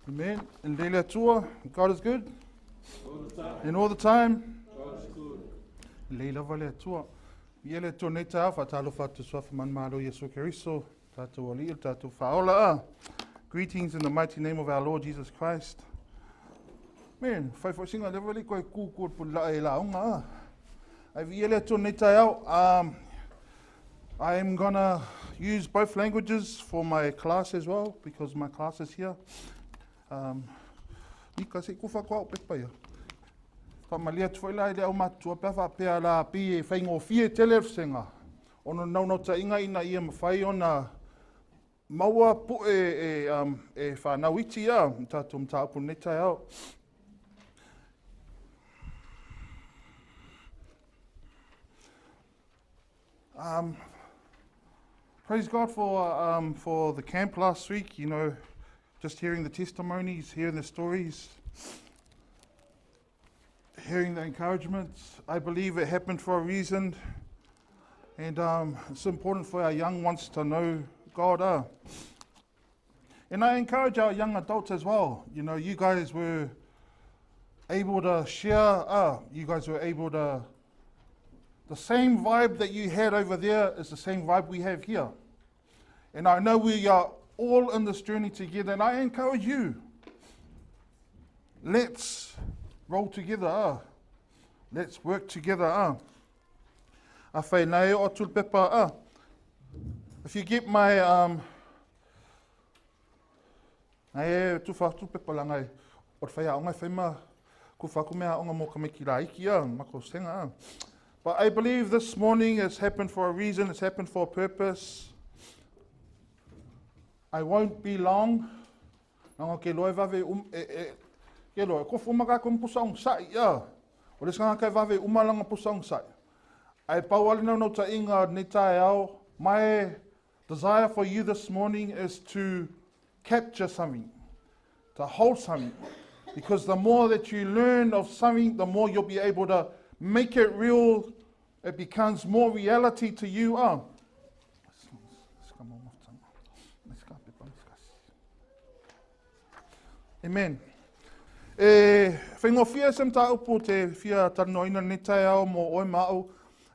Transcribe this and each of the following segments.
Amen. And Elia Tau, God is good. All the time. And all the time. God is good. Leila Elia Tau. Elia Tau nei tā whatalo whatu swafa manmaro Yesu Keriso. Tātou ali, tātou whaola. Greetings in the mighty name of our Lord Jesus Christ. Man, whai singa lewali koe kūkūr pu lae la onga. Ai Elia Tau nei tā au. I am gonna use both languages for my class as well, because my class is here. Nika se kufa kwa upepa ia. Whamalia tuwela ile au matua pewa pea la pi e whaingo fie telesenga. Ono nauno ta inga ina ia mawhai ona maua pu e whanauiti ia. Tātou mta apu netai au. Praise God for the camp last week, you know, just hearing the testimonies, hearing the stories, hearing the encouragements. I believe it happened for a reason, and it's important for our young ones to know God. And I encourage our young adults as well. You know, you guys were able to share, you guys were able to, the same vibe that you had over there is the same vibe we have here. And I know we are all in this journey together, and I encourage you, let's roll together. Let's work together. Awhai nei o tūl pepa. If you get my, nei tu whātu pepa langai, o whai aongai whaima, ku whakumea aonga mō kameki la iki mako senga. But I believe this morning has happened for a reason, it's happened for a purpose. I won't be long. Nanga ke loe vave ke loe ko fumaka ko pusang sai ya. O le sanga kai vave umalanga pusang sai. Ai pauali no ta inga ni tai au. My desire for you this morning is to capture something, to hold something. Because the more that you learn of something, the more you'll be able to make it real. It becomes more reality to you. Amen. Whaingofia sem tā upu te whia tanoina ne tai au mo oi mao.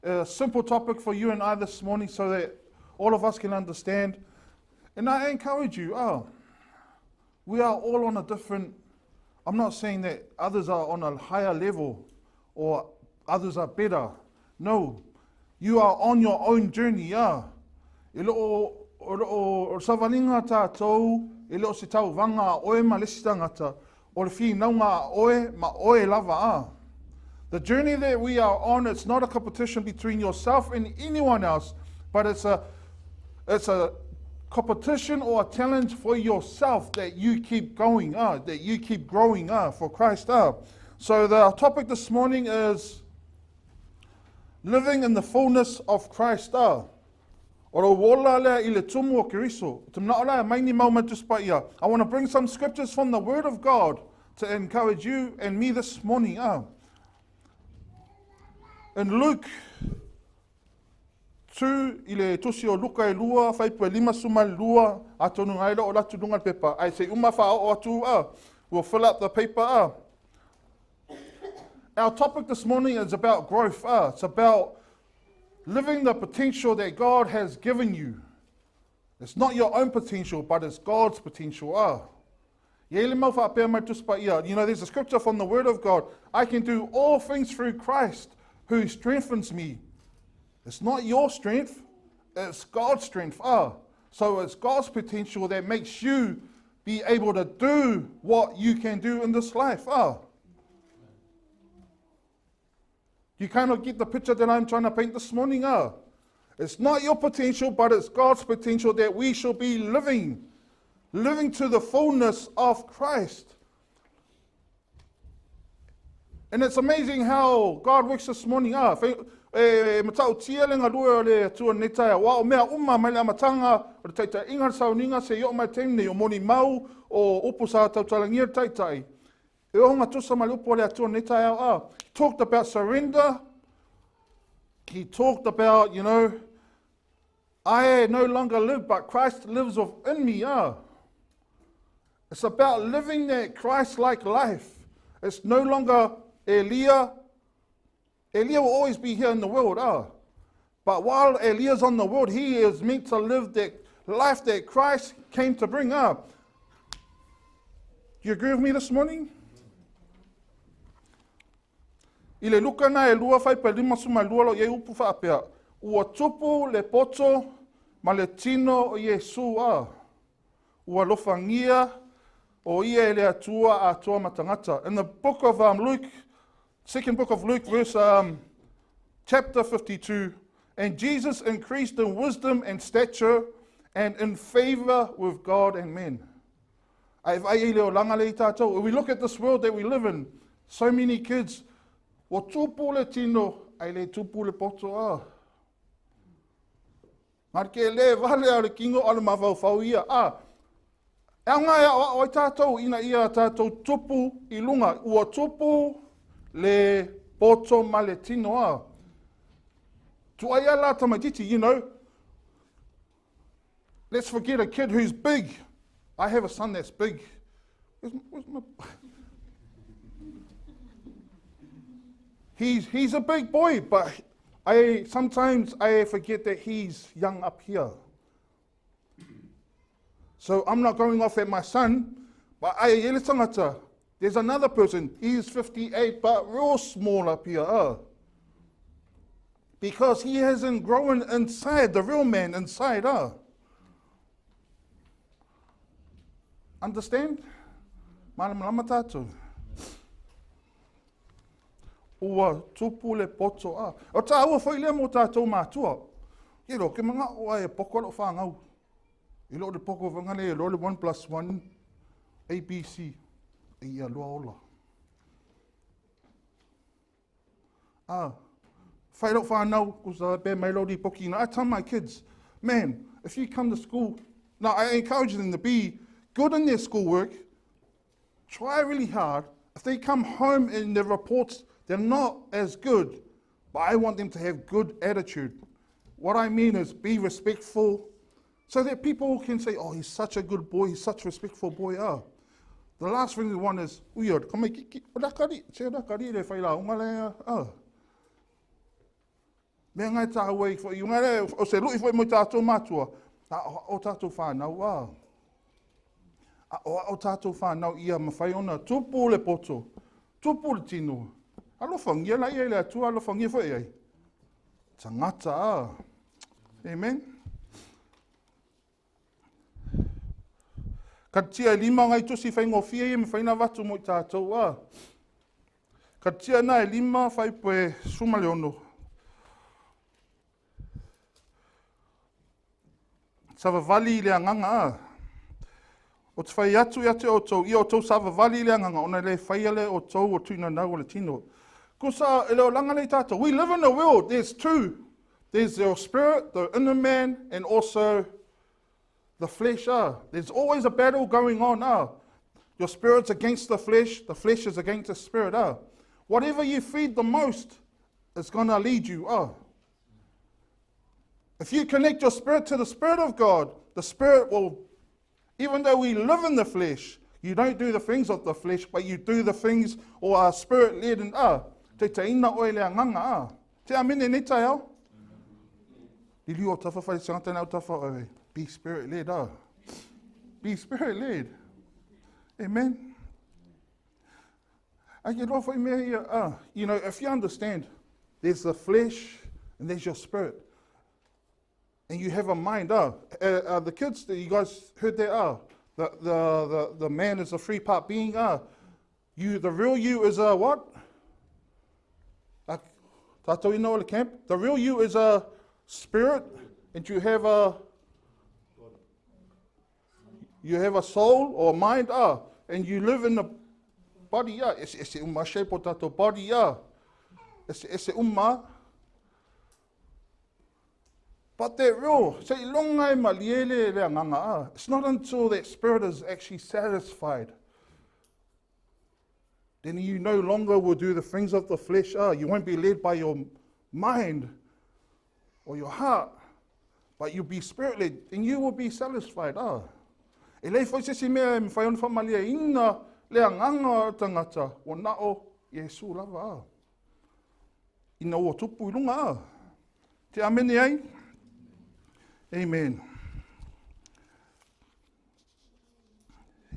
A simple topic for you and I this morning so that all of us can understand. And I encourage you, we are all on a different, I'm not saying that others are on a higher level or others are better. No, you are on your own journey. E loo o savalinga tātou, e loo se tau vanga oe ma lesi tangata, o le whi naunga oe ma oe lava. The journey that we are on, it's not a competition between yourself and anyone else, but it's a competition or a challenge for yourself that you keep going, that you keep growing for Christ. So the topic this morning is living in the fullness of Christ. Oro wola lea I le TUMU o Keriso. Tumna ola maini maumatus ia. I want to bring some scriptures from the Word of God to encourage you and me this morning. In Luke 2, I le tosi o luka e lua, whaipu e lima suma lua, atonu ngaila o latu dunga pepa. I say umafa o atu, we'll fill up the paper. Our topic this morning is about growth. It's about living the potential that God has given you. It's not your own potential, but it's God's potential. You know, there's a scripture from the Word of God. I can do all things through Christ who strengthens me. It's not your strength, it's God's strength. So it's God's potential that makes you be able to do what you can do in this life. You kind of get the picture that I'm trying to paint this morning. It's not your potential, but it's God's potential that we shall be living to the fullness of Christ. And it's amazing how God works this morning. Matau tia lenga lua le tua netai wa o mea uma mai le amatanga o le taita inga sauninga se yo mai temne o moni mau o upu sa tautalangia taitai. E onga tusa mai upu le atua netai au. Talked about surrender. He talked about, you know, I no longer live, but Christ lives within me. It's about living that Christ-like life. It's no longer Elia. Elia will always be here in the world, but while Elia's on the world, he is meant to live that life that Christ came to bring. Do you agree with me this morning? I le luka na e lua fai pa lima suma lua lo ye upu faapea. Ua tupu le poto ma le tino o Yesu Ua lofangia o ia ele atua matangata. In the book of Luke, second book of Luke, verse chapter 52, and Jesus increased in wisdom and stature and in favor with God and men. When we look at this world that we live in, so many kids, o tupu le tino, ai le tupu le poto Marke le vale a le kingo o le mawau ia E ngai o tātou ina ia tātou tupu I lunga. Ua tupu le poto ma le tino Tu aia la tamatiti, you know. Let's forget a kid who's big. I have a son that's big. Where's my... He's a big boy, but sometimes I forget that he's young up here. So I'm not going off at my son, but there's another person, he's 58, but real small up here. Because he hasn't grown inside, the real man inside. Understand? Malama tātou. Ua tupu le poto O tā ua whai lea mo tātou mātua. Ke ro, ke mga oa e poko lo whāngau. I lo le poko wangale e lo le 1+1 ABC. E ia loa ola. Whai lo whānau, kusa be mai lo di poki. I tell my kids, man, if you come to school, now I encourage them to be good in their schoolwork, try really hard. If they come home and their reports, they're not as good, but I want them to have good attitude. What I mean is be respectful, so that people can say, oh, he's such a good boy, he's such a respectful boy. The last thing we want is, uiod, kama kiki, rakari, che rakari le whaila, ungale, Mea ngai tā wei, i ungare, o se lui whai mo tātou mātua, o tātou whānau, O tātou whānau ia mawhai ona, tupu le poto, tupu le tino. Alofangia lai e le atua, alofangia whai ai. Tangata, Amen. Ka tia lima ngai tusi whai ngofia e me whaina watu mo I tātou Ka tia na e lima whai poe sumaleono. Sawa vali le anganga O te whai atu o tau, I o tau sawa vali le anganga, ona le whaiale o tau o tuina nau o le tino. Kusa e leo langa le tātou. We live in a world, there's two. There's your spirit, the inner man, and also the flesh. There's always a battle going on. Your spirit's against the flesh is against the spirit. Whatever you feed the most is going to lead you. If you connect your spirit to the Spirit of God, the Spirit will, even though we live in the flesh, you don't do the things of the flesh, but you do the things or are Spirit-led and te ina oe le anganga Te amene ne tai au? Dili o tafa whai sangata nau tafa oe. Be Spirit-led Be Spirit-led. Amen. I get off mea ia you know, if you understand, there's the flesh and there's your spirit. And you have a mind. The kids, you guys heard that. The man is a three-part being. The real you is a what? Tātou ina o le camp. The real you is a spirit, and you have a soul or a mind. And you live in the body. Ese umma shape o tātou body. Ese umma. But that real, it's not until that spirit is actually satisfied, then you no longer will do the things of the flesh. You won't be led by your mind or your heart, but you'll be spirit-led, and you will be satisfied. E lei foi se mea me whai ona whamalia ina lea nganga tangata o nao Iesu lava. Ina ua tupu i lunga. Te amene ai? Amen.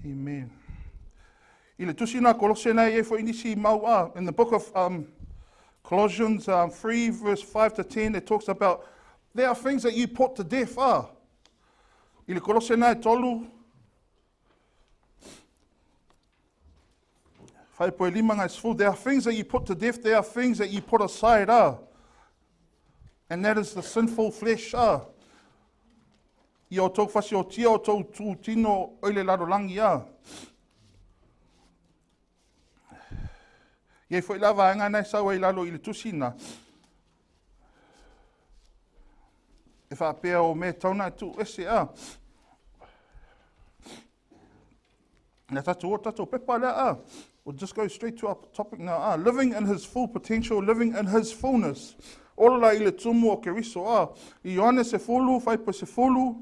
Amen. I le tusi nā kolose nei e fo inisi maua. In the book of Colossians 3 verse 5 to 10, it talks about there are things that you put to death. I le kolose nei tolu. Whai poe lima ngai sfu. There are things that you put to death. There are things that you put aside. And that is the sinful flesh. I o tau fasi o tia o tau tū tino oile laro langi. Ie fo lava anga nei sau ai lalo i le tusina. E wha pēr o me tauna tu ese Na tatu o tatu pepa lea We'll just go straight to our topic now. Living in his full potential, living in his fullness. Ora i le TUMU o Keriso. Ioane SOV, whaipo SOV.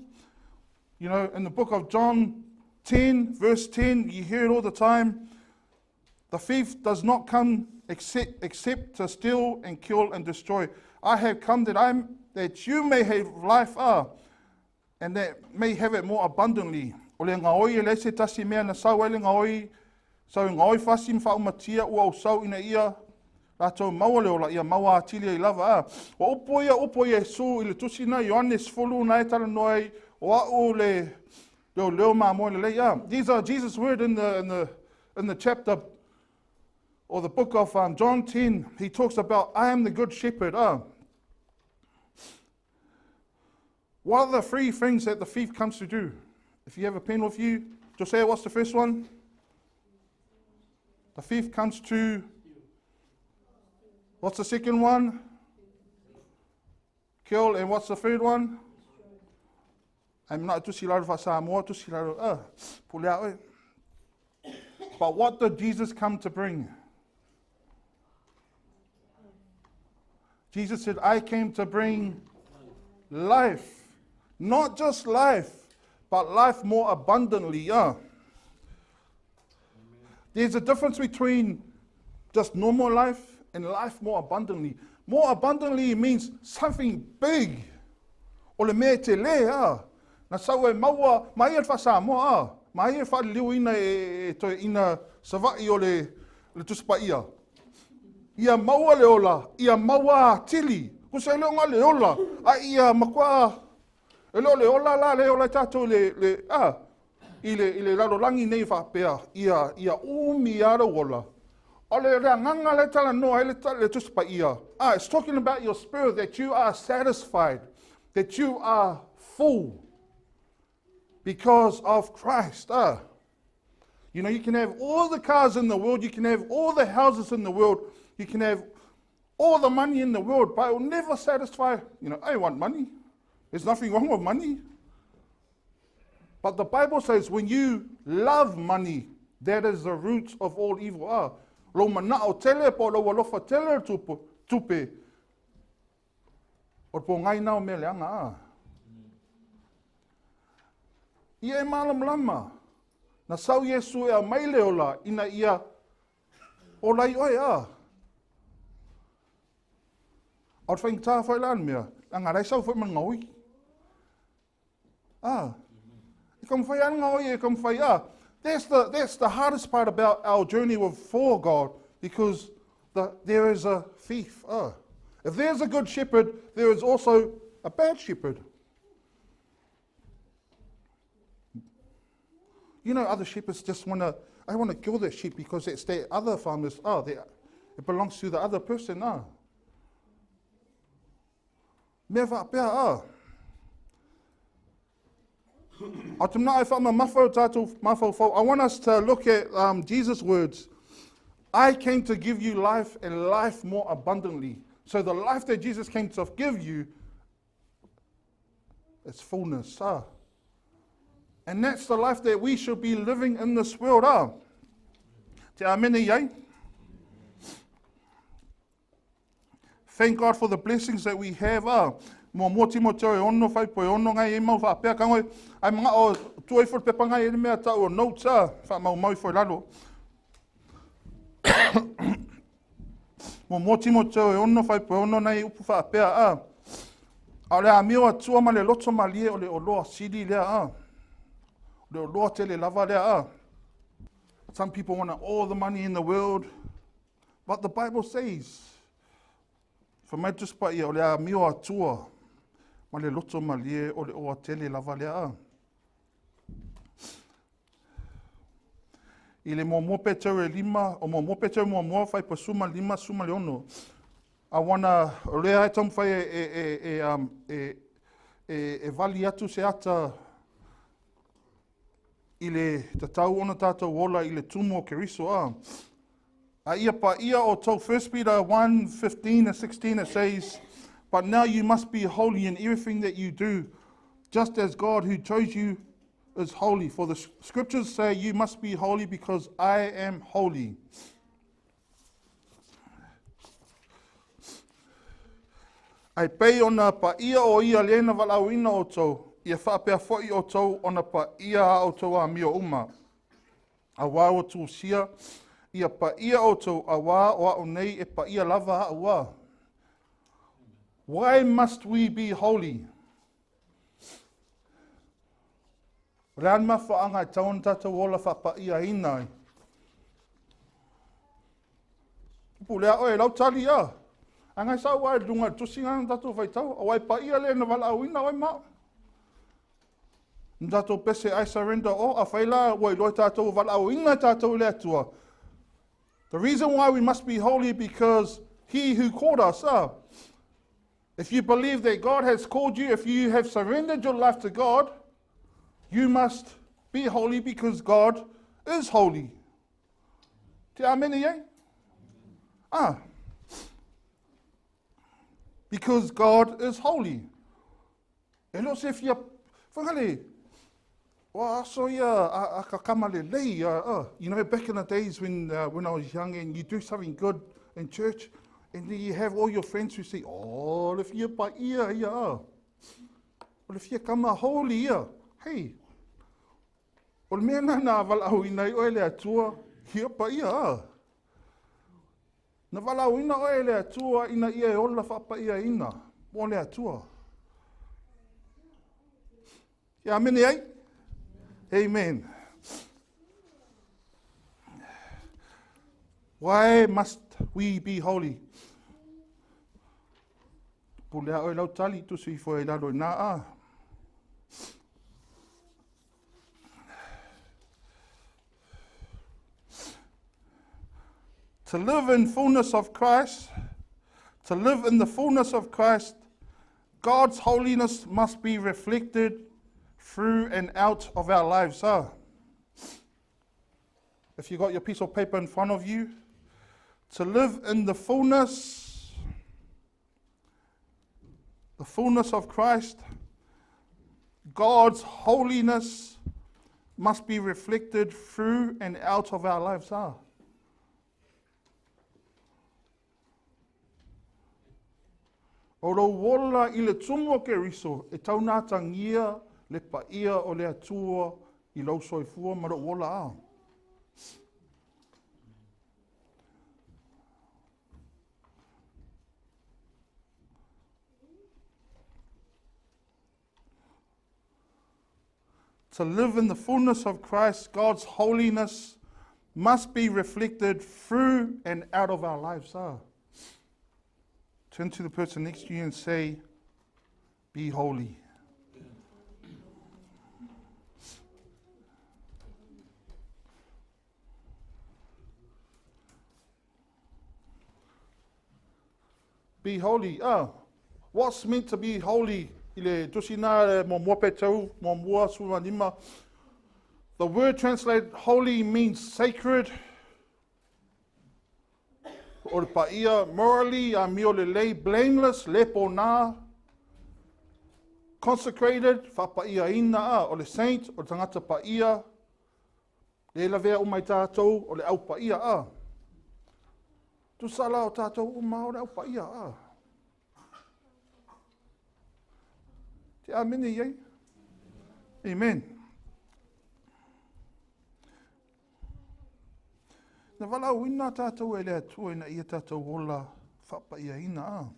You know, in the book of John 10, verse 10, you hear it all the time. The thief does not come except to steal and kill and destroy. I have come that you may have life, and that may have it more abundantly. O le gaoi e leise tasi mea na sau ele gaoi, sau gaoi fasi faaumatia ua o sau ina ia, latou maua leo la ia maua atili ai lava. O upo ia Iesu i le tusina Ioane SOV na e tala noai o au leo mamoe le lei. These are Jesus' word in the chapter or the book of John 10. He talks about, I am the good shepherd. What are the three things that the thief comes to do? If you have a pen with you, Josiah, what's the first one? The thief comes to, what's the second one? Kill, and what's the third one? I'm not tusi laro fa Samoa, tusi laro, pule au e. But what did Jesus come to bring? Jesus said, I came to bring life. Not just life, but life more abundantly. There's a difference between just normal life and life more abundantly. More abundantly means something big. O le mea te le, na sau e maua, mai e whasa moa, mai e whaliu ina savai o le tuspa ia. Ia maua leola, ia maua atili. Kusa leonga leola, a ia makua. Elo leola la leola tato i le rarolangi nei whapea, ia umi ara wola. O le nganga le tala noa, le tuspa ia. It's talking about your spirit, that you are satisfied, that you are full because of Christ. You know, you can have all the cars in the world, you can have all the houses in the world, you can have all the money in the world, but it will never satisfy. You know, I want money. There's nothing wrong with money. But the Bible says when you love money, that is the root of all evil. Lo manao tele po lo walofa tele tupe. O po ngai nao me leanga. Ia e malam lama. Na sau Iesu e a mai leola ina ia o lai oe Au whaing tā whai lan mea, anga rei sau whai man ngaui. E kam whai an ngaui e kam whai That's the hardest part about our journey for God, because there is a thief. If there's a good shepherd, there is also a bad shepherd. You know, other shepherds just I want to kill that sheep because it's their other farmers. It belongs to the other person. Mea whapea, I want us to look at Jesus' words. I came to give you life and life more abundantly. So the life that Jesus came to give you is fullness. And that's the life that we should be living in this world. Te amene iai. Thank God for the blessings that we have. Mua Timoteo e ono whai po e ono ngai e mau whaapea kangoi. Ai mga o tuai for pepa ngai e mea tau o notes wha mau mau foi lalo. Mua Timoteo e ono whai po e ono ngai upu whaapea A le a mio atua ma le loto ma lie o le oloa sidi lea Le oloa tele lava lea Some people want all the money in the world. But the Bible says, for mai just pa ia o le a mio atua ma le loto ma lie o le oa tele lava lea I le mo petau e lima, o mo petau mo fai pa suma lima, suma le ono. I wanna rea tam fai e vali atu se ata I le tatau ona tātou wola I le TUMU o Keriso A ia pa ia o tau 1 Peter 1:15 and 16 it says, but now you must be holy in everything that you do, just as God who chose you is holy. For the scriptures say you must be holy because I am holy. Ai pei ona pa ia o ia lena walauina o tau, ia whaapea foi o tau ona pa ia o tau a mio uma. A wā o tū sia, ia pa ia o tau a wā o au nei e pa ia lava a wā. Why must we be holy? Rean mawha anga e taun tātou ola whapa ia inai. Upu lea oe lau tali Angai sa wai lunga tusinga tātou whai tau. A wai pa ia le na wala au ina wai mao. Tātou pese I surrender a whaila wai loi tātou wala au ina tātou le atua. The reason why we must be holy because he who called us If you believe that God has called you, if you have surrendered your life to God, you must be holy because God is holy. Te amene ei? Because God is holy. E lo se fia, whangale, wa aso ia a ka kama le leai, you know, back in the days when I was young and you do something good in church, and then you have all your friends who say, oh, le fia pa ia, o le fia kama holy ia. Hey, o le mea nana walau inai o ele atua, hia pa ia. Na walau ina o ele atua, ina ia e ola whapa ia ina, o le atua. Ia amene ei? Amen. Why must we be holy? Pulea o lau tali tu sui fo e lalo na To live in fullness of Christ, to live in the fullness of Christ, God's holiness must be reflected through and out of our lives. If you got your piece of paper in front of you, to live in the fullness of Christ, God's holiness must be reflected through and out of our lives. O lo wola I le tumu o Keriso, e taunātangia le paia o le atua I lau soifua ma lo wola To live in the fullness of Christ, God's holiness must be reflected through and out of our lives. Turn to the person next to you and say, be holy. Be holy. What's meant to be holy? The word translated holy means sacred. Or paia morally, leai, blameless, lepona, consecrated, whapaia ina o le saint, o tangata paia, le lavea o mai tātou, o le au paia Tu sala o tātou o mai o le au paia Te amene iei. Amen. Na wala wina tātou Elia Tau ina ia tātou ola whapa ia ina.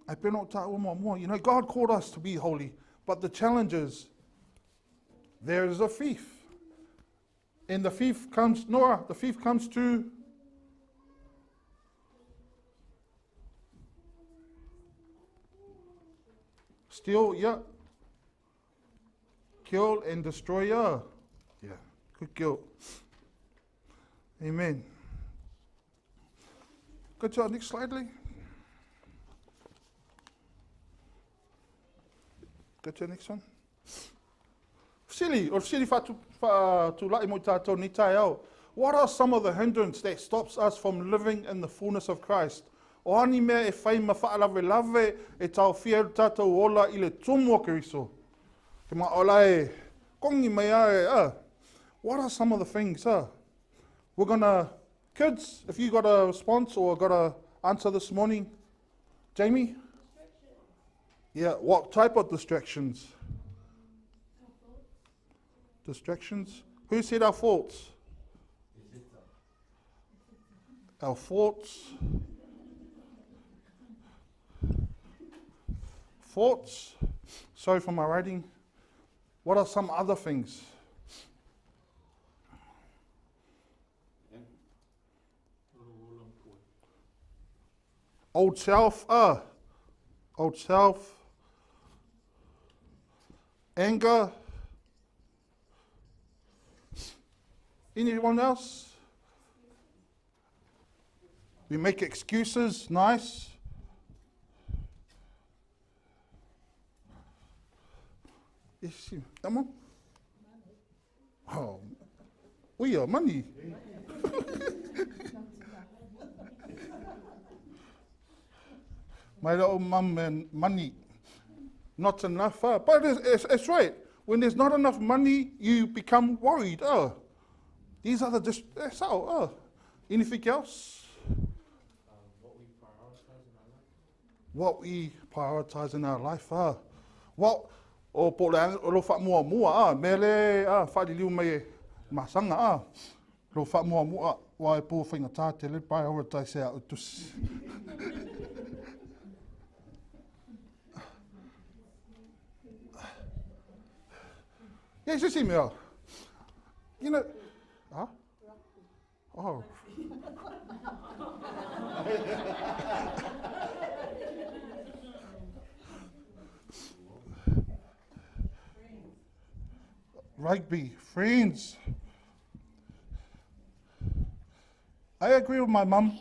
Ai peno tāua mua. You know, God called us to be holy, but the challenge is, there is a thief. And the thief comes to steal, yeah. Kill and destroy, yeah. Yeah, good guilt. Amen. Go to our next slide, Lee. Go to the next one. Sili tu lai mo tātou ni tai au. What are some of the hindrances that stops us from living in the fullness of Christ? O ani mea e whai ma whaalave e tau whia tātou ola I le TUMU o Keriso. Te ma ola e kongi mai ai. What are some of the things? We're gonna, kids, if you got a response or got a answer this morning. Jamie? Yeah, what type of distractions? Distractions? Who said our faults? Our faults. Faults. Sorry for my writing. What are some other things? Old self. Old self. Anger. Anyone else? We make excuses, nice. Yes, come on. Oh, we are money. My little mum and money, not enough. But it's right. When there's not enough money, you become worried. These are the anything else? What we prioritize in our life. What o po le lo fa mua mele fa liu mai masanga lo fa mua wa po finga ta te le prioritize a utus. Yes, you see me. You know, oh. Rugby, friends. I agree with my mum.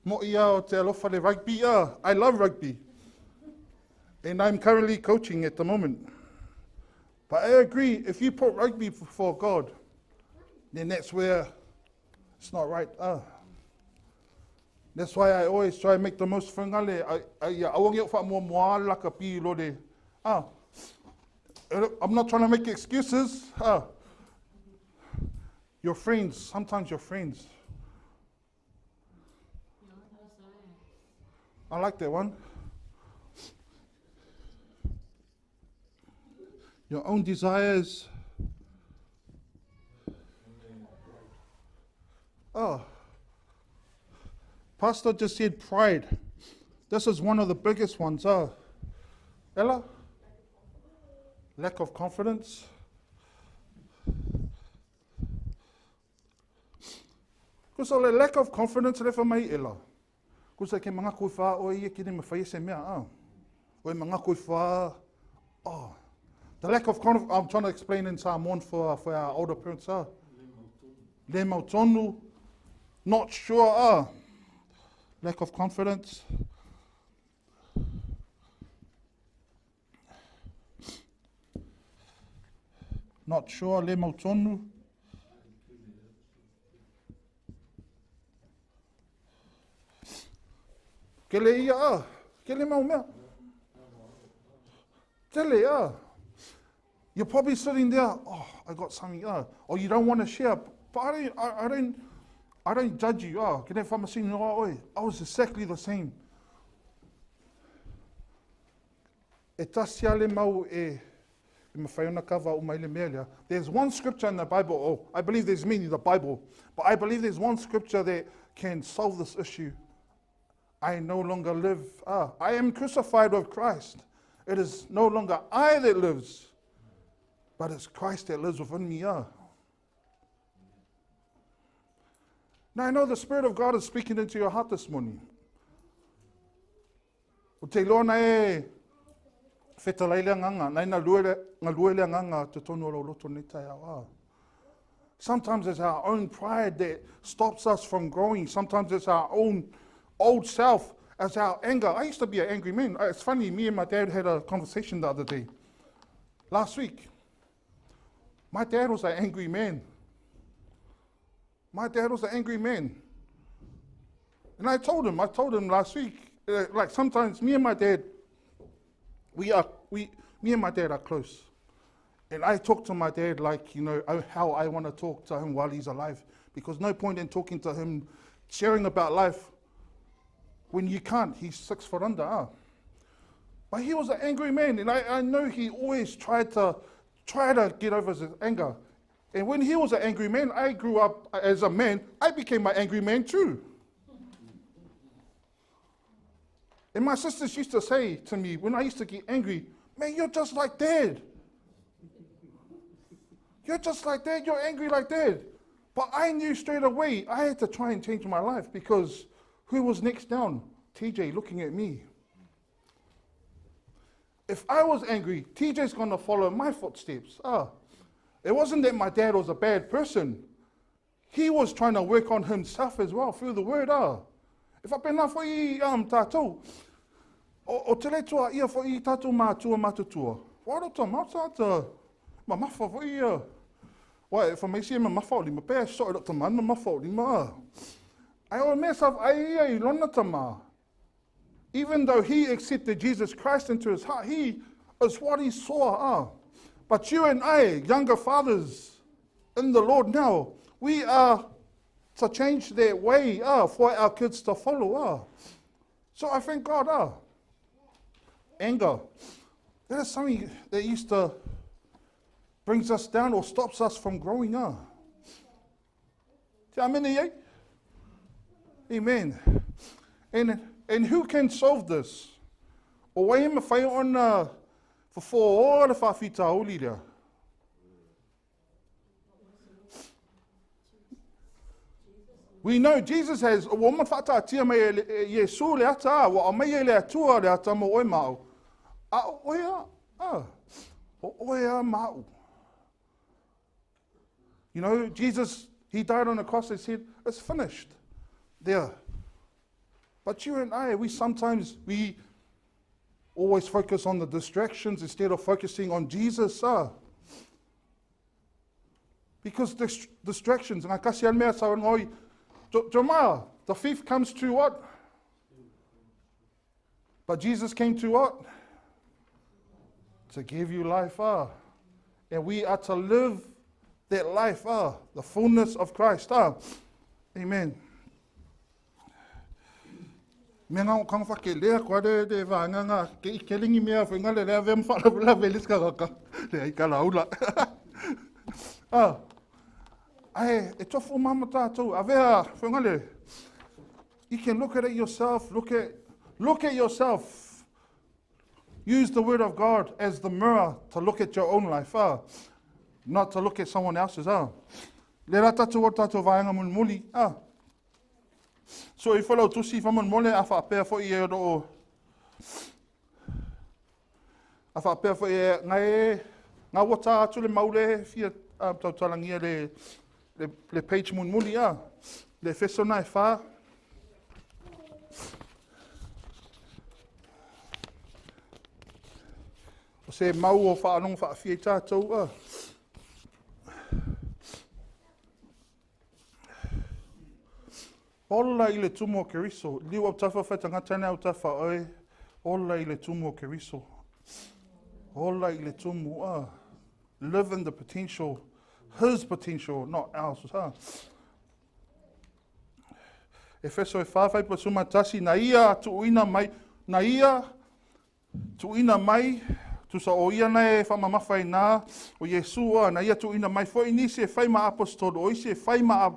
Mo ia o te alofa le rugby. I love rugby. And I'm currently coaching at the moment. But I agree, if you put rugby before God, then that's where it's not right. That's why I always try to make the most whangale. I won't get fat more laka pi lode. I'm not trying to make excuses. Your friends, sometimes your friends. I like that one. Your own desires. Pastor just said pride. This is one of the biggest ones. Ella? Lack of confidence. Kusa le lack of confidence lefa mai ela. Kusa ke mga koe wha o ia kini me whaia se mea. Oi mga koe wha. The lack of confidence, I'm trying to explain in Samoan for our older parents. Le mautonu. Not sure. Lack of confidence. Not sure, le mautonu. Ke le ia, ke le mau mea. Te le You're probably sitting there, I got something, or you don't want to share. But I don't judge you. Ke ne whamasini noa oi. I was exactly the same. e tasi ale mau mawhaiona kawa o mai le mea lea. There's one scripture in the Bible, I believe there's many in the Bible, but I believe there's one scripture that can solve this issue. I no longer live. I am crucified with Christ. It is no longer I that lives, but it's Christ that lives within me. Now I know the Spirit of God is speaking into your heart this morning. O te lona e whetalaile nganga, nei ngā luele nganga te tonu o loto nei tai au. Sometimes it's our own pride that stops us from growing. Sometimes it's our own old self as our anger. I used to be an angry man. It's funny, me and my dad had a conversation the other day. Last week. My dad was an angry man. My dad was an angry man. And I told him last week, like sometimes me and my dad, me and my dad are close. And I talk to my dad like, you know, how I want to talk to him while he's alive. Because no point in talking to him, sharing about life, when you can't. He's 6 foot under. But he was an angry man, and I know he always tried to get over his anger. And when he was an angry man, I grew up as a man. I became an angry man too. And my sisters used to say to me, when I used to get angry, man, you're just like Dad. You're just like Dad, you're angry like Dad. But I knew straight away I had to try and change my life, because who was next down? TJ looking at me. If I was angry, TJ's going to follow my footsteps. It wasn't that my dad was a bad person. He was trying to work on himself as well through the word. If I pena foi tātou, o te letua ia foi tātou mātua matutua. Wāro tā mātata, ma mawha foi Wai, if I may say ma mawha o lima, pēr so ta mana mawha o lima. I owe myself, I lona tama. Even though he accepted Jesus Christ into his heart, he is what he saw. But you and I, younger fathers in the Lord now, we are to change their way for our kids to follow. So I thank God. Anger. That is something that used to brings us down or stops us from growing. Te amene iei? Amen. And who can solve this? O wai me whai on for the whawhita uli rea. We know Jesus has, o ma whata tia mai Yesu le ata, wa o mai le atua le ata mo oi mau. Oia mau. You know, Jesus, he died on the cross and said, it's finished. There. But you and I, we always focus on the distractions instead of focusing on Jesus. Because distractions, and I kasi al mea sa ngoi, Jomaya, the thief comes to what? But Jesus came to what? To give you life. And we are to live that life, the fullness of Christ. Amen. Me ngā o kanga whake lea kua de wānganga ke I kelingi mea whinga le rea vem whala velis ka kaka. Le ai ka laula. E tofu mama tātou. A vea whinga le. You can look at it yourself. Look at yourself. Use the word of God as the mirror to look at your own life. Not to look at someone else's. Le rā tātou o tātou wāinga muli. So I follow to see from mole afa pe fo I ro afa pe fo ngai nga wata tu le maule fia tau talangia le page mun muli le fesona fa o se mau o fa anong fa fia tātou Ola I le tumu o Keriso. Liu au tawha whai tangatana au tawha oi. Ola I le tumu o Keriso. Ola I le tumu. Live in the potential. His potential, not ours. E wheso e whawhai pa suma tasi. Na ia atu uina mai. Na ia tuina mai, tu sa o ia nei whamamawhai nā, o Yesua, na ia tuina mai, fo inisi e whai ma apostol, o isi e whai ma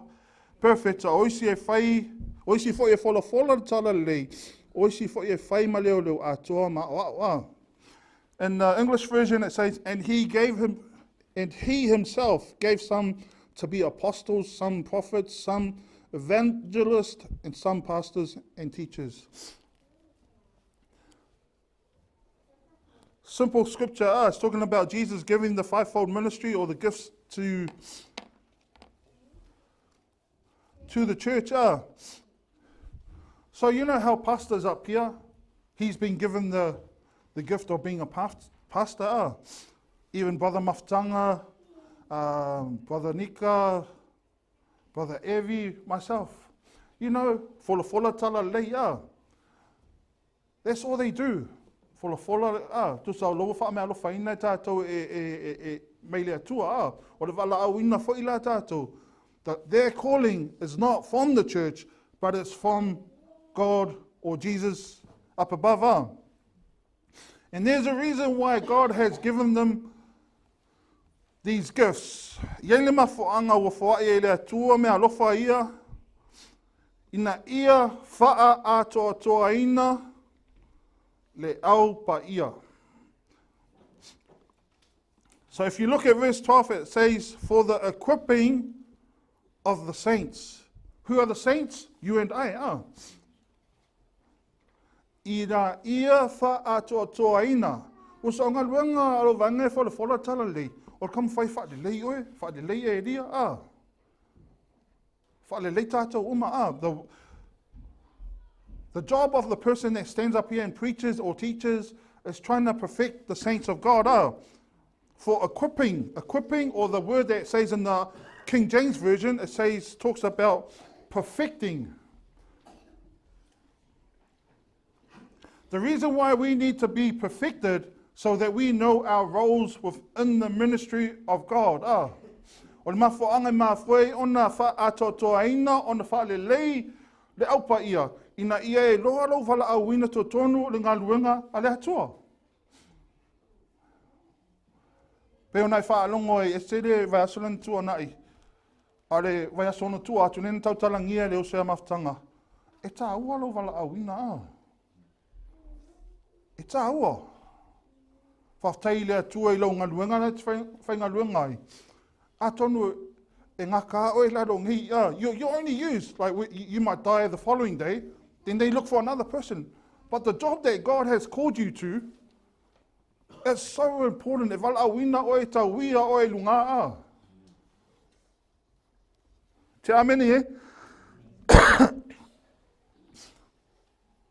perfect, o isi e whai, o isi fo e fola tala lei, o isi fo e whai ma leo leo atoa ma o. In the English version it says, and he himself gave some to be apostles, some prophets, some evangelists, and some pastors and teachers. Simple scripture, it's talking about Jesus giving the fivefold ministry or the gifts to the church. So you know how pastors up here, he's been given the gift of being a pastor. Even Brother Maftanga, Brother Nika, Brother Evi, myself. You know, fola tala leai. That's all they do. Fola, tu sa loa wha mea lo whaina tātou e meilea tua, o le wala au ina fo ila tātou. Their calling is not from the church, but it's from God or Jesus up above. And there's a reason why God has given them these gifts. Iei le mafoanga wa foa e Elia Tua mea lofa ia, ina ia faa atoa toa ina, le au pa ia. So if you look at verse 12, it says, for the equipping of the saints. Who are the saints? You and I. Ina ia fa atoa toa ina. Usa onga luenga alo vange fola tala lei. Or come fai fa de lei oe, fa de lei e ria. Fa le lei tātou uma. The job of the person that stands up here and preaches or teaches is trying to perfect the saints of God. For equipping, or the word that says in the King James Version, talks about perfecting. The reason why we need to be perfected so that we know our roles within the ministry of God. O le mafoanga mafue ona fa atotoaina ona fa le lei le aupa ia. Ina ia e loa lau wala au wina to tonu le ngā luenga a le atua. Peo nai wha alongo e sere vai asolan tua nai. A le vai asono tua atu nena tau talangia le osea maftanga. E tā ua lau wala au wina E tā ua. Whaftai le atua I lau ngā luenga le whai ngā luenga ai. A tonu e ngā kā oe laro ngi. You're only used, like you might die the following day, then they look for another person. But the job that God has called you to, it's so important. E wala awina oe tau wia oe lunga Te ameni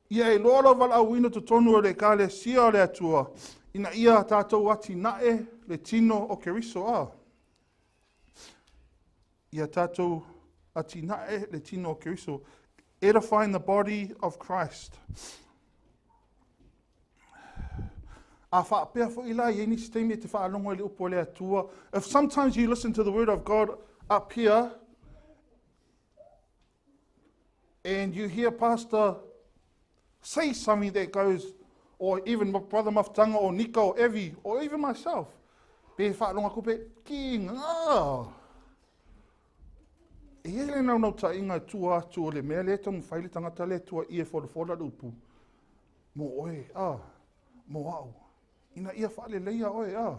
Ia e loa wala awina to tonu o le ka le sia o le atua. Ina ia tātou ati nae le tino o Keriso Ia tātou ati nae le tino o Keriso. Edifying the body of Christ. A whaapea fo ila I ni stemi te whaalongo le upo le atua. If sometimes you listen to the word of God up here and you hear pastor say something that goes, or even my brother Maftanga or Nika or Evi, or even myself, pe whaalonga kupe, ki ngā. E ele nau nau ta inga tua atu o le mea le tongu whaile tangata le tua ia whora upu. Mo oe, mo au. Ina ia whaale leia oe,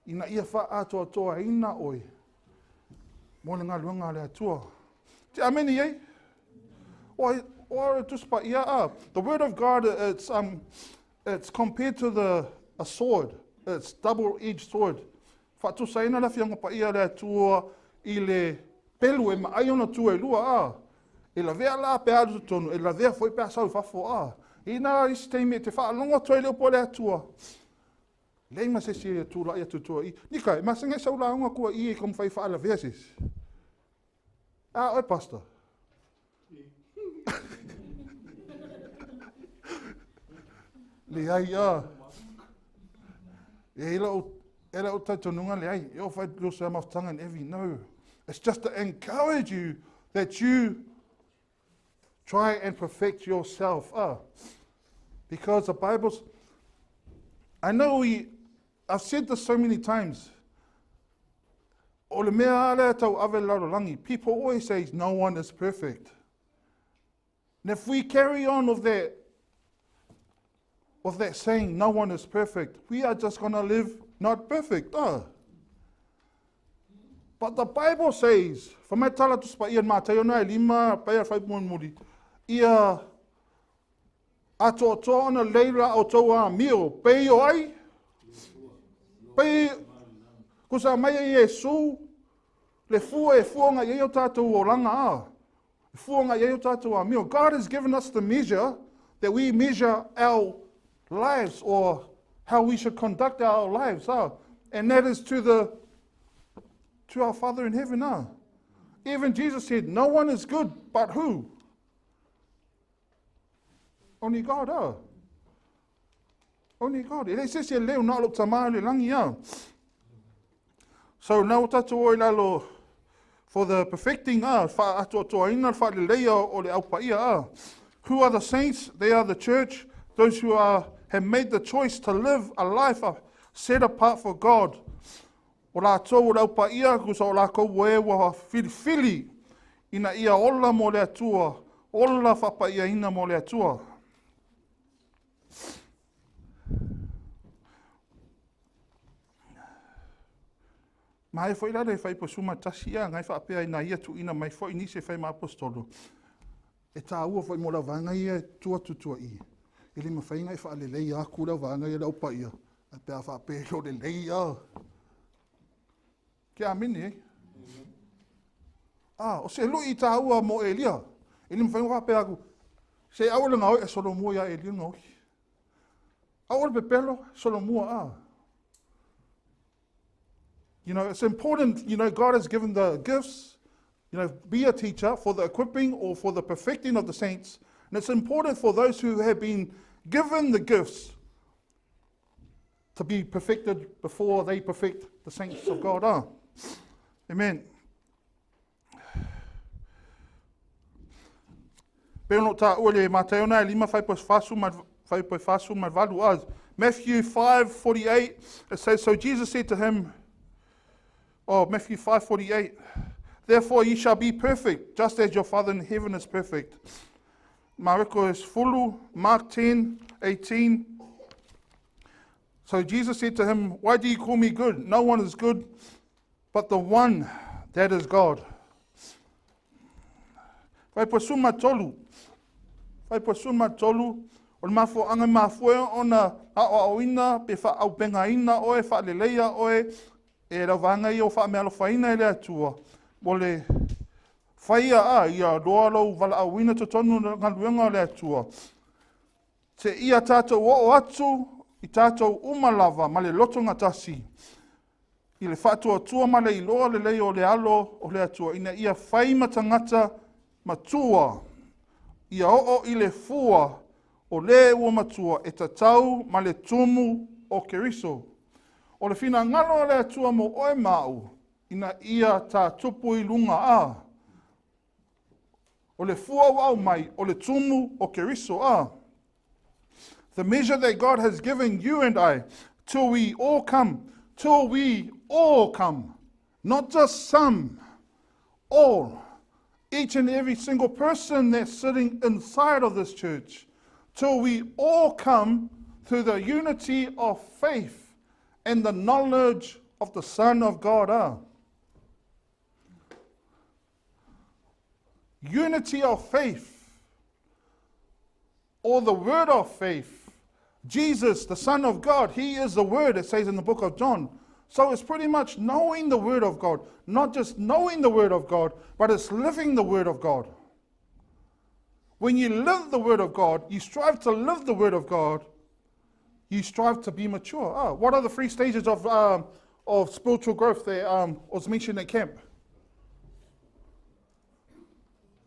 Ina ia wha atoa toa ina oe. Mo le ngā luenga le atua. Te ameni ei? Or just pa ia The word of God, it's compared to a sword. It's double-edged sword. Whatu saina la fianga pa ia le atua I le pelu e maai ona tua e lua E la vea la pe adu tonu, e la vea foi pe asau fafo Ina isi teime te whaalonga toi leo po le atua. Lei ma se si tūla ia tutua I. Nika, ma senga sau la unga kua I e kom whai whaala vea sis. Oi pastor. Leai Ela o taitonunga leai. E o whai lo sa maftanga and Evi. No. It's just to encourage you that you try and perfect yourself. Because the I know I've said this so many times. O le mea ale tau ave larolangi. People always say no one is perfect. And if we carry on with that saying, no one is perfect, we are just going to live not perfect. But the Bible says, whamaitala tuspa ia mātai ona e lima, paia whaipumuri, ia ato ona leira o toa mio, pei o ai, pei, kusa mai e Yesu, le fuonga i o tātou o langa fuonga i o tātou a mio. God has given us the measure that we measure our lives or how we should conduct our lives. And that is to our Father in heaven. Even Jesus said, no one is good, but who? Only God. Only God. Ele se se leo na lo tamai le langi. So now tātou o lalo for the perfecting fa ato ina fa le leia o le aupaia. Who are the saints? They are the church, those who have made the choice to live a life set apart for God. O la tō o lau pa ia, kusa o la kou e wa whili ina ia ola mo le atua, ola whapa ia ina mo le atua. Ma e whai lare whai po suma tasi ia, ngai whapea ina ia tu ina mai whai nise whai ma apostolo. E tā ua whai mo la vanga ia tua tutua i. Ili ma whai ngai wha le lei a kura vanga ia lau pa ia. A pēa whapea lo le lei a. Ke amini, eh? O se lui tā ua mo Elia. Ili ma whai whapea aku. Se awale ngau e solo mua ia Elia ngau. Awale pe pelo, solo mua You know, it's important, God has given the gifts, be a teacher for the equipping or for the perfecting of the saints. And it's important for those who have been given the gifts to be perfected before they perfect the saints of God. Amen. Peono ta ole mateona lima fai pois fasu mai valu az. Matthew 5:48 it says, so Jesus said to him, Matthew 5:48, therefore ye shall be perfect, just as your Father in heaven is perfect. Mariko is fulu, Mark 10:18. So Jesus said to him, why do you call me good? No one is good but the one that is God. Vai posuma tolu. O mafo anga mafo ona aoina pe fa au pengaina oe fa leleia oe e la vanga i o wha mea lo whaina ele atua. Mole whaia ia roa lau wala awina to tonu ngā luenga le atua. Te ia tātou o atu i tātou umalava ma le loto ngā tasi. I le whātua tua ma le iloa le lei o le alo o le atua. Ina ia whaima tangata matua. Ia o i le fua o le ua matua e tatau ma le tumu o Keriso. O le whina ngalo le atua mo oe mau, ina ia tā tupu i lunga O le fua wau mai, o le tumu o Keriso The measure that God has given you and I, till we all come, not just some, all, each and every single person that's sitting inside of this church, till we all come through the unity of faith and the knowledge of the Son of God. Unity of faith, or the word of faith. Jesus, the Son of God, He is the Word, it says in the book of John. So it's pretty much knowing the Word of God. Not just knowing the Word of God, but it's living the Word of God. When you live the Word of God, you strive to live the Word of God, you strive to be mature. What are the 3 stages of spiritual growth that was mentioned at camp?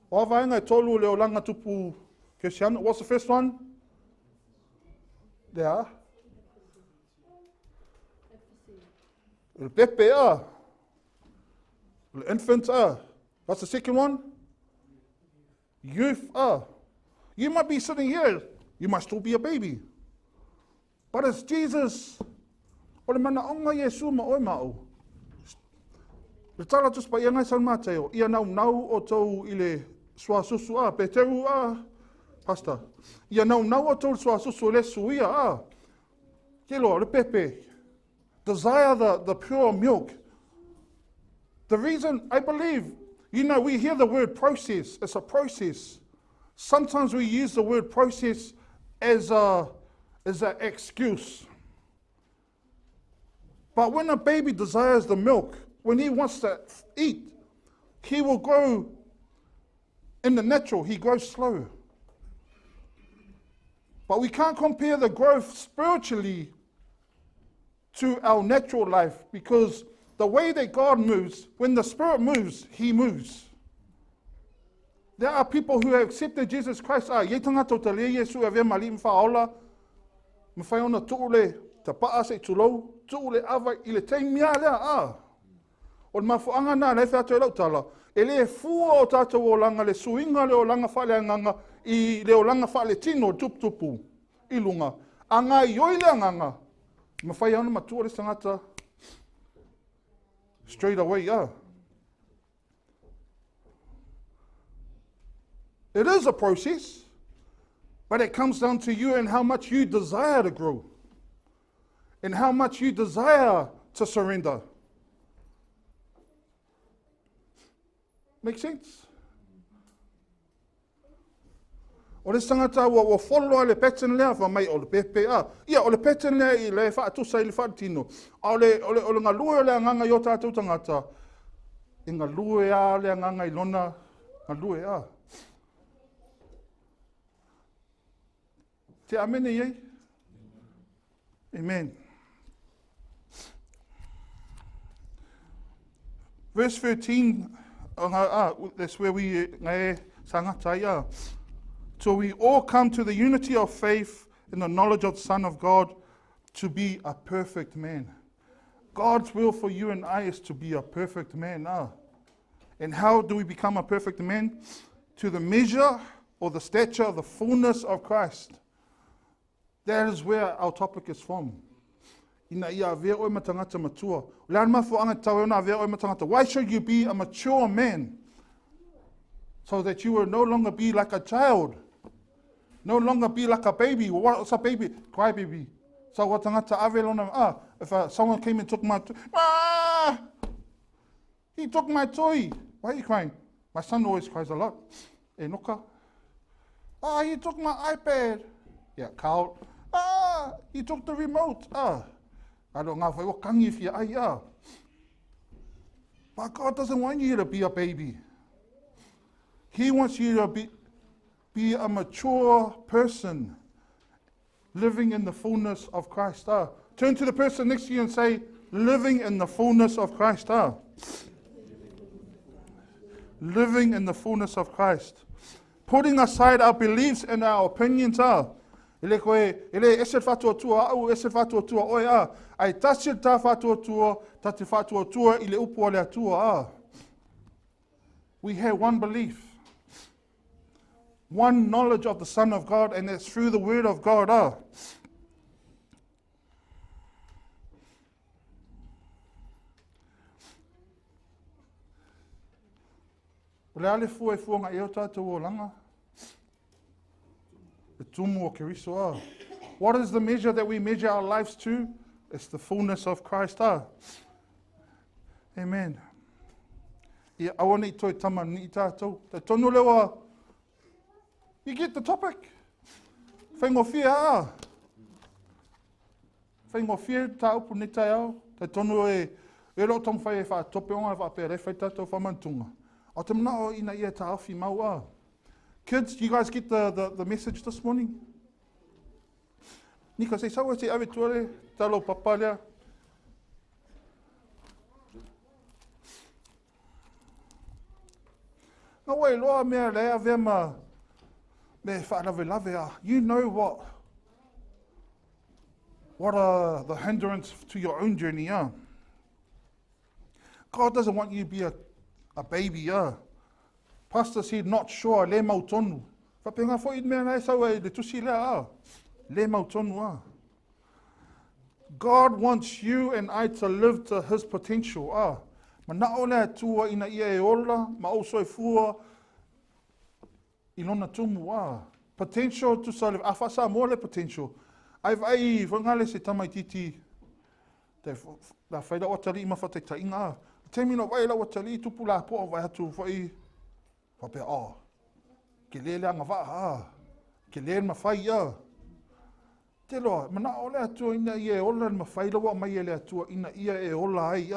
What's the first one? There. The pepe, the infant. What's the second one? Youth. You might be sitting here. You might still be a baby. But it's Jesus. O le mana onga Yesu ma oi mao. Le tala tus pa ia ngai san mateo. Ia nau o tau i le sua susu a. Peteru a. Pastor. Ia nau o tau sua susu le suia a. Kilo, le pepe. Desire the pure milk. The reason, I believe, we hear the word process. It's a process. Sometimes we use the word process as an excuse. But when a baby desires the milk, when he wants to eat, he will grow in the natural. He grows slow. But we can't compare the growth spiritually to our natural life, because the way that God moves, when the Spirit moves, He moves. There are people who have accepted Jesus Christ. Ye tangata o te lea Yesu e vea mali mwhaola, mwhai ona tuule, te paa se tulou, tuule awa i le teimi mea lea O le mafuanga nā, nei whea tau lau tala, e le fua o tātou o langa, le suinga le o langa whale anganga, i le o langa whale tino tupu, i lunga. Anga i oi le anganga, mawhai ana matua le tangata, straight away, It is a process, but it comes down to you and how much you desire to grow, and how much you desire to surrender. Make sense? O le tangata wa follow le pattern lea fa mai o le pepe Ia o le pattern lea I le whaatusa I le whaatino. O le ngā lue lea nganga I o tātou tangata. I ngā lue lea nganga I lona ngā lue Te amene iei? Amen. Verse 13, that's where we sangata till we all come to the unity of faith and the knowledge of the Son of God, to be a perfect man. God's will for you and I is to be a perfect man. And how do we become a perfect man? To the measure or the stature of the fullness of Christ. That is where our topic is from. Ina ia vea oi matangata matua. Lean mafu anga tau na vea oi matangata. Why should you be a mature man? So that you will no longer be like a child. No longer be like a baby. What's a baby? Cry baby. So what tangata ave lona if someone came and took my toy. He took my toy. Why are you crying? My son always cries a lot. E noka. He took my iPad. Yeah, Carl. He took the remote. I don't know if I will kangi if you But God doesn't want you to be a baby. He wants you to be a mature person, living in the fullness of Christ. Turn to the person next to you and say, living in the fullness of Christ. Living in the fullness of Christ. Putting aside our beliefs and our opinions. Ele ese fatua tua au ese fatua tua oi ai tasi ta fatua tua tati fatua tua ile upu le atua We have one belief, one knowledge of the Son of God, and it's through the Word of God. Le ale fu e fuanga e o tātou o langa. The TUMU or Keriso. What is the measure that we measure our lives to? It's the fullness of Christ. Amen. Ia awana I toi tama ni I tātou. Te tonu lewa. You get the topic. Whaingofia Whaingofia tā upu ni tai au. Te tonu e ro tong whai e wha tope onga wha pere whai tātou whamantunga. O te mana o ina ia tā awhi maua. Kids, you guys get the message this morning? Nika say, sawa te awe tuare, talo papa lea. Nga wai loa mea lea vea ma me whaarawe lawe You know what are the hindrance to your own journey, God doesn't want you to be a baby, Pastor said, not sure, le mautonu. Whapenga fo I mea nei sawa le tusi lea, le mautonu God wants you and I to live to His potential. Ma na o lea tua ina ia e ola, ma o soi fua i lona tumu. Potential tu sa le, a whasa mo le potential. Ai vai, whangale se tamaititi, te la whaida o tali ima whatai ta inga. Te mino vai la o tali tupu la po vai hatu whai, whapea ke le anga wha, ke le ma whai Te loa, mana o lea tua ina ia e ola ma whai lawa mai e lea tua ina ia e ola ai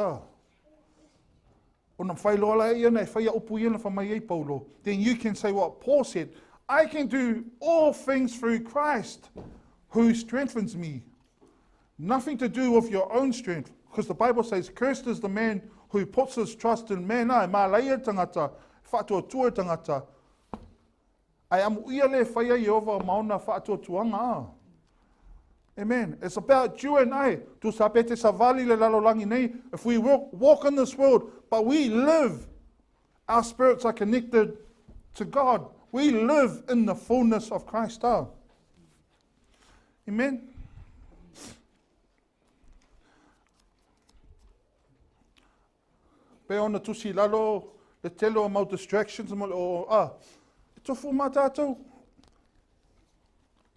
O na whai loa ai nei whai a upu ia na whamai ei Paulo. Then you can say what Paul said, I can do all things through Christ who strengthens me. Nothing to do with your own strength. Because the Bible says, cursed is the man who puts his trust in man. Mā leia tangata, whātua tua tangata. Ai amu ia le whaia i ova mauna whātua tuanga. Amen. It's about you and I. Tu sa pete sa vali le lalolangi nei. If we walk in this world, but we live, our spirits are connected to God. We live in the fullness of Christ. Amen. Pe ona tusi lalo, le telo mau distractions, tofu matatou.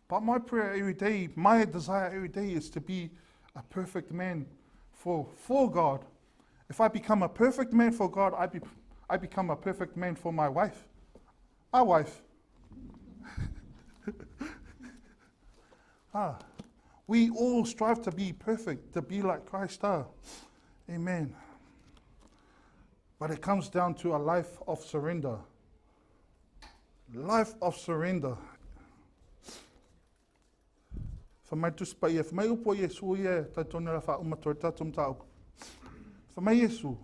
But my prayer every day, my desire every day is to be a perfect man for God. If I become a perfect man for God, I become a perfect man for my wife. Our wife. We all strive to be perfect, to be like Christ. Amen. But it comes down to a life of surrender. Life of surrender. Whamai tuspa ia, whamai upo Yesu ia, taitone la faaumatia tatum tau. Whamai Yesu,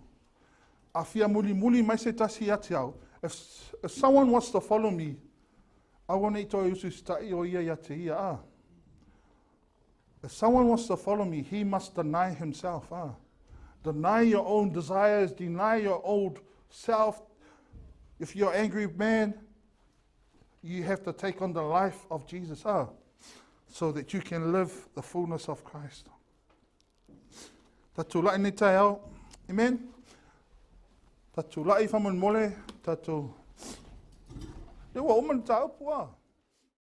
a fia muli mai se tasi ati au. If someone wants to follow me, I want to ito Yesu stai o ia ati ia. If someone wants to follow me, he must deny himself. Deny your own desires, deny your old self. If you're an angry man, you have to take on the life of Jesus. So that you can live the fullness of Christ. Tatu lai ni tai au. Amen. Tatu lai whamun mole. Tatu. Ewa oman ta upua.